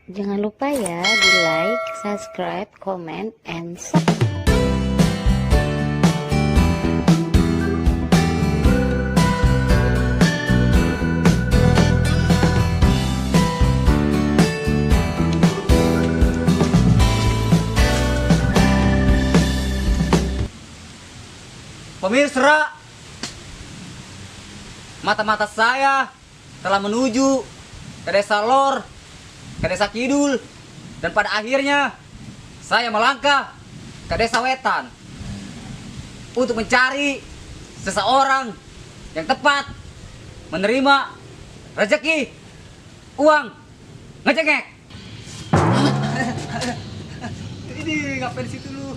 Jangan lupa ya di like, subscribe, comment, and share. Pemirsa, mata-mata saya telah menuju ke desa Lor, ke desa Kidul, dan pada akhirnya saya melangkah ke desa Wetan untuk mencari seseorang yang tepat menerima rezeki uang ngecengek. Ini ngapain situ lu?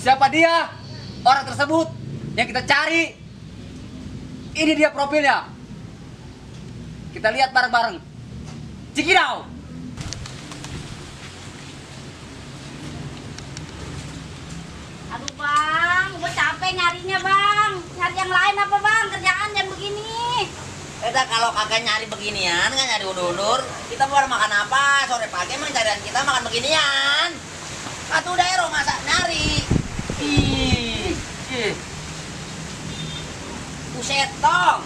Siapa dia? Orang tersebut yang kita cari. Ini dia profilnya. Kita lihat bareng-bareng. Cikidau. Aduh bang, gue capek nyarinya bang. Cari yang lain apa bang? Kerjaan yang begini. Udah kalau kagak nyari beginian, nggak nyari undur-undur, kita mau makan apa? Sore pagi emang carian kita makan beginian. Atuh daerah masa nyari. Buset tong.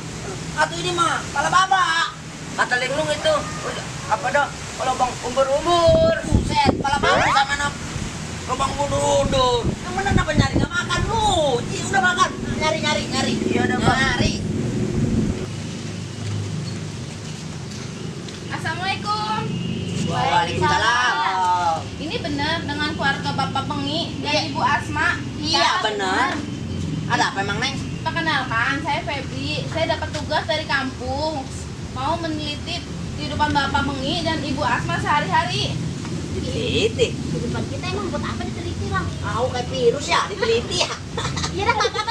Atuh ini mah kepala baba. Kata linglung itu. Apa dah? Kalau bang umur-umur. Buset, kepala baba sama anak lubang undur-undur. Yang mana apa nyari nggak makan lu? Udah makan. Nyari. Iya udah nyari. Assalamualaikum. Waalaikumsalam. Ini benar dengan keluarga Bapak Pengi dan Ibu Asma. Iya benar. Ada apa emang Neng? Perkenalkan, saya Febri. Saya dapat tugas dari kampung. Mau meneliti kehidupan Bapak Pengi dan Ibu Asma sehari-hari. Diteliti? Kehidupan kita emang buat apa diteliti bang? Tahu kayak virus ya, diteliti ya. Iya dah, nggak apa-apa.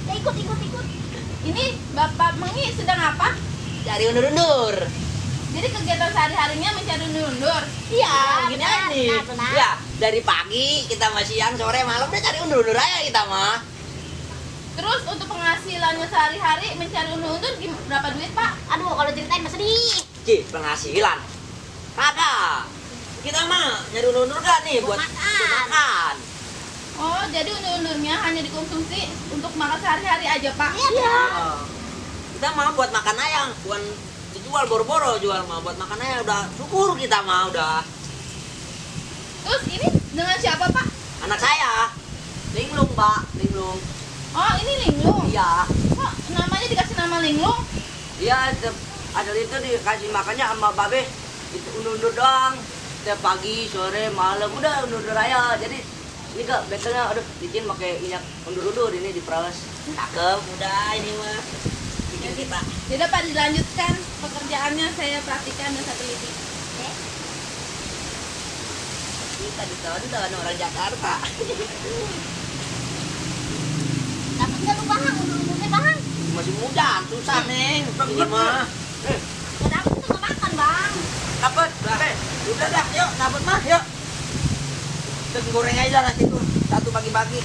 Ya, ikut. Ini Bapak Pengi sedang apa? Cari undur-undur. Jadi kegiatan sehari-harinya mencari undur-undur. Iya, gini benar, aja nih. benar. Ya, dari pagi kita masih siang, sore, malam udah cari undur-undur aja kita mah. Terus untuk penghasilannya sehari-hari mencari undur-undur berapa duit pak? Aduh kalau ceritain mah sedih. Ci, penghasilan. Kagak. Kita mah nyari undur-undur kan nih buat makan. Oh jadi undur-undurnya hanya dikonsumsi untuk makan sehari-hari aja pak? Iya. Kita mah buat makan aja, bukan dijual boro-boro jual mah buat makan aja udah syukur kita mah udah. Terus ini dengan siapa pak? Anak saya, linglung mbak, linglung. Oh ini linglung? Iya. Kok namanya dikasih nama linglung? Iya, ada itu dikasih makannya sama babe itu undur-undur doang. Setiap pagi, sore, malam udah undur-undur aja. Jadi ini kak, biasanya aduh bikin pakai minyak undur-undur ini diperas. Cakep, udah ini mah bikin kita. Jadi pak dilanjutkan pekerjaannya saya perhatikan dan saya teliti. Kita ditonton orang Jakarta. Dapat nggak lu bang? Undur-undurnya bang? Masih muda, susah neng. Ini mah. Nggak dapat tuh nggak makan bang. Dapat, udah dah, yuk dapat mah, yuk. Kita goreng aja lah situ, satu bagi-bagi.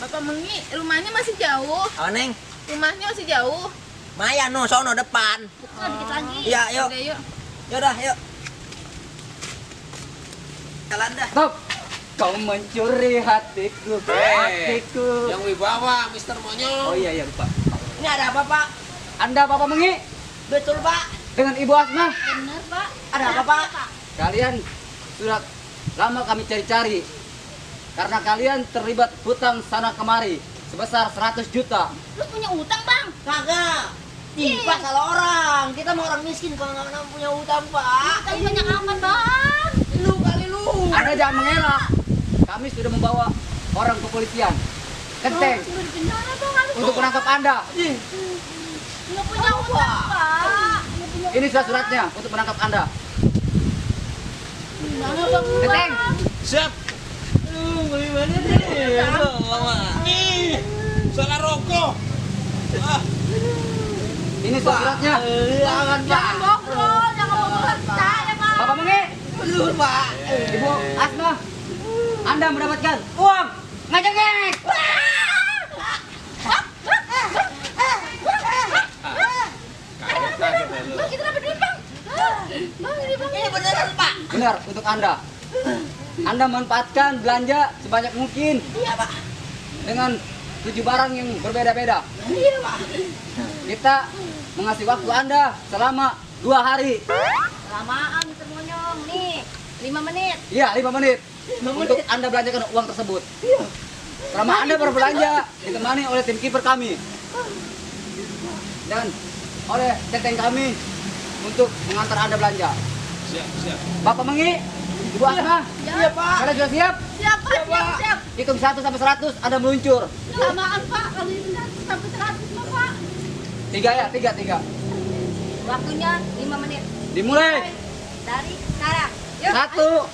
Bapak Mengi rumahnya masih jauh. Oh neng, Rumahnya masih jauh. Maya no, sono depan. Dikit lagi. Iya, yuk. Udah, yuk. Yaudah, yuk. Jalan dah. Stop. Kau mencuri hatiku, hatiku. Yang wibawa, Mister Monyo. Oh iya lupa. Ini ada apa pak? Anda Bapak Mengi Betul pak. dengan Ibu Asma. Bener pak. Ada apa pak? Kalian sudah lama kami cari-cari karena kalian terlibat hutang sana kemari sebesar 100 juta. Lu punya utang bang? Kagak. Pak salah orang. Kita mau orang miskin kalau nggak punya utang pak. Utang banyak amat bang. Lu kali lu. Anda jangan mengelak. Kami sudah membawa orang kepolisian. Genteng Udah di penjara bang. untuk menangkap Anda. Nggak punya utang pak. Nggak punya Ini surat-suratnya untuk menangkap Anda. Mana bang? Teteng. Siap. Bagaimana nih? Nih, salah rokok. Ini surat-suratnya. Jangan, Jangan bokol, jangan bokol saya pak. Bapak Mengi, Belum, Pak. Ibu Asma, Anda mendapatkan uang ngajak-ngek. Bang, kita dapat duit bang. Bang, ini bang. Ini beneran Pak. Benar untuk Anda. Anda manfaatkan belanja sebanyak mungkin Iya Pak. dengan 7 barang yang berbeda-beda. Iya Pak. Kita mengasih waktu Anda selama 2 hari. Lamaan Mr. Monyong nih. 5 menit. Iya, 5 menit. Untuk Anda belanjakan uang tersebut. Selama Anda berbelanja, ditemani oleh tim kiper kami. Dan oleh teteng kami untuk mengantar Anda belanja. Siap, siap. Bapak Mengi, Ibu Asma, Iya pak. kalian sudah siap? Siap pak, siap. Hitung 1 sampai 100, Anda meluncur. Lamaan pak, kalau ini sampai 100 pak. 3 ya, 3. Waktunya 5 menit. Dimulai. Dari sekarang. Yuk. 1,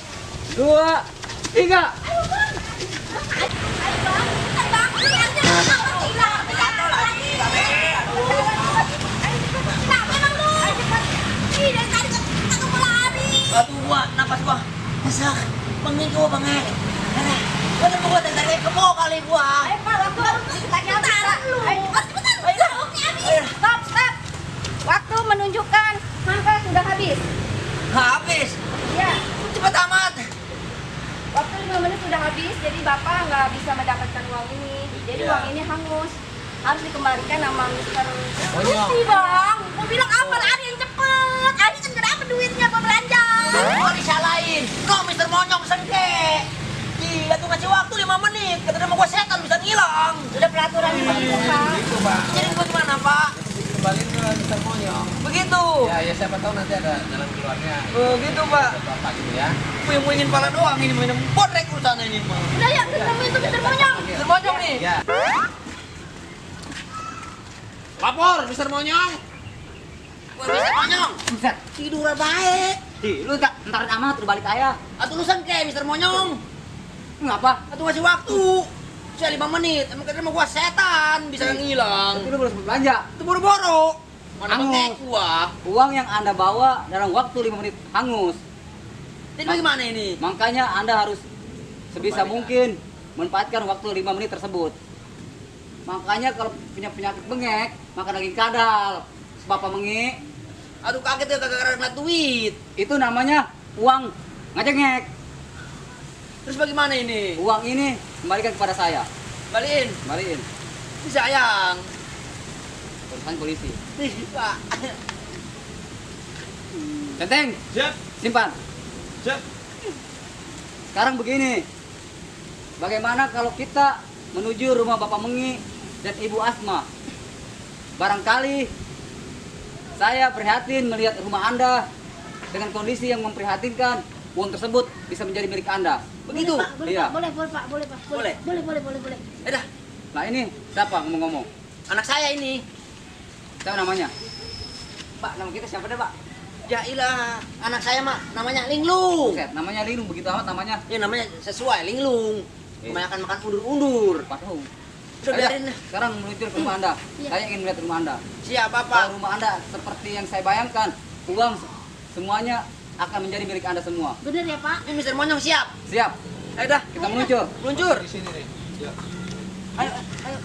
2, 3. Ayo bang. Ayo bang. Cepetan bang. Jangan hilang. Jatuh lagi. Ayo cepat. Kenapa emang lu? Ayo cepat. Ih, dari tadi aku pelari. Aduh gua, napas gua. Masak. Bangin gua Bang. Gua temu gua dari kebo kali gua. Ayo pak, waktu kita nyampe. Ayo cepetan. Ayo. Stop. Waktu menunjukkan maka sudah habis. Habis. Ya. Cepet amat. Waktu 5 menit sudah habis, jadi Bapak nggak bisa mendapatkan uang ini. Jadi Iya. uang ini hangus. Harus dikembalikan sama Mister. Monyong. Rusi bang, mau bilang apa? Lari yang cepet. Adi kan gak dapet duitnya buat belanja. Gua disalahin. Kok Mister Monyong sengke. Gila tuh ngasih waktu 5 menit. Kata dia mau gua setan bisa ngilang. Sudah pelaturan seperti itu Pak. Itu, Pak. Jadi gua gimana Pak? Kembaliin ke Mister Monyong. Begitu. Ya siapa tahu nanti ada jalan keluarnya. Begitu Pak. Bapak gitu ya. Puyeng-puyengin pala doang ini main bodrek urusan ini mah. Udah ya, ketemu itu Mister Monyong. Mister Monyong nih. Ya. Lapor, Mister Monyong. Gua Mister Monyong. Buset. Tidur baik. Lu tak entarin amat, lu balik aja. Atuh lu sengke Mister Monyong. Ngapa? Atuh ngasih waktu. Saya 5 menit. Emang kata mau gua setan bisa ngilang. Tapi lu belum sempat belanja. Itu boro-boro. Mana Hangus. pakai gua. Uang yang Anda bawa dalam waktu 5 menit hangus. Jadi bagaimana ini? Makanya Anda harus sebisa mungkin manfaatkan waktu 5 menit tersebut. Makanya kalau punya penyakit bengek, makan daging kadal. Bapak Mengi, Aduh kaget ya gara-gara ngeliat duit. itu namanya uang ngajak-ngek. Terus bagaimana ini? Uang ini kembalikan kepada saya. Balikin. Kembaliin. Si sayang. Urusan polisi. Nih, Pak. Centeng, Siap, simpan. siap. Sekarang begini. Bagaimana kalau kita menuju rumah Bapak Mengi dan Ibu Asma? Barangkali saya prihatin melihat rumah Anda dengan kondisi yang memprihatinkan. Uang tersebut bisa menjadi milik Anda. Begitu. Boleh Iya. Pak, boleh Pak, boleh Pak. Boleh? Boleh. Eh dah, Nah ini siapa ngomong-ngomong? anak saya ini. Siapa namanya? Pak, nama kita siapa deh, Pak? Ya ilah, anak saya mah namanya Linglung. Buset, namanya Linung begitu amat namanya. Ya namanya sesuai Linglung. Kebanyakan makan undur-undur. Patuh. Udah Ayo, biarin. sekarang menuju ke rumah Anda. Iya. Saya ingin melihat rumah Anda. Siapa, Pak? Kalau rumah Anda seperti yang saya bayangkan, uang semuanya akan menjadi milik Anda semua. Bener ya Pak? Ini Mister Monyong siap. Siap? Ayo dah, Kita meluncur. meluncur. Di sini nih. Ya. Ayo, ayo.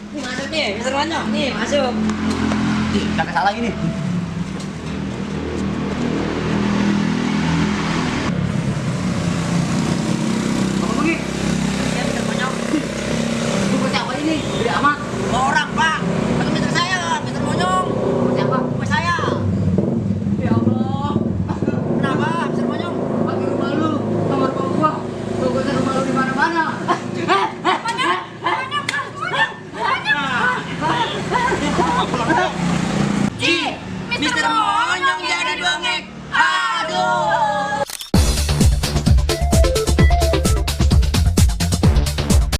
Nih masuk nih, Mister Monyong. Nih masuk. Ih, kakak salah ini.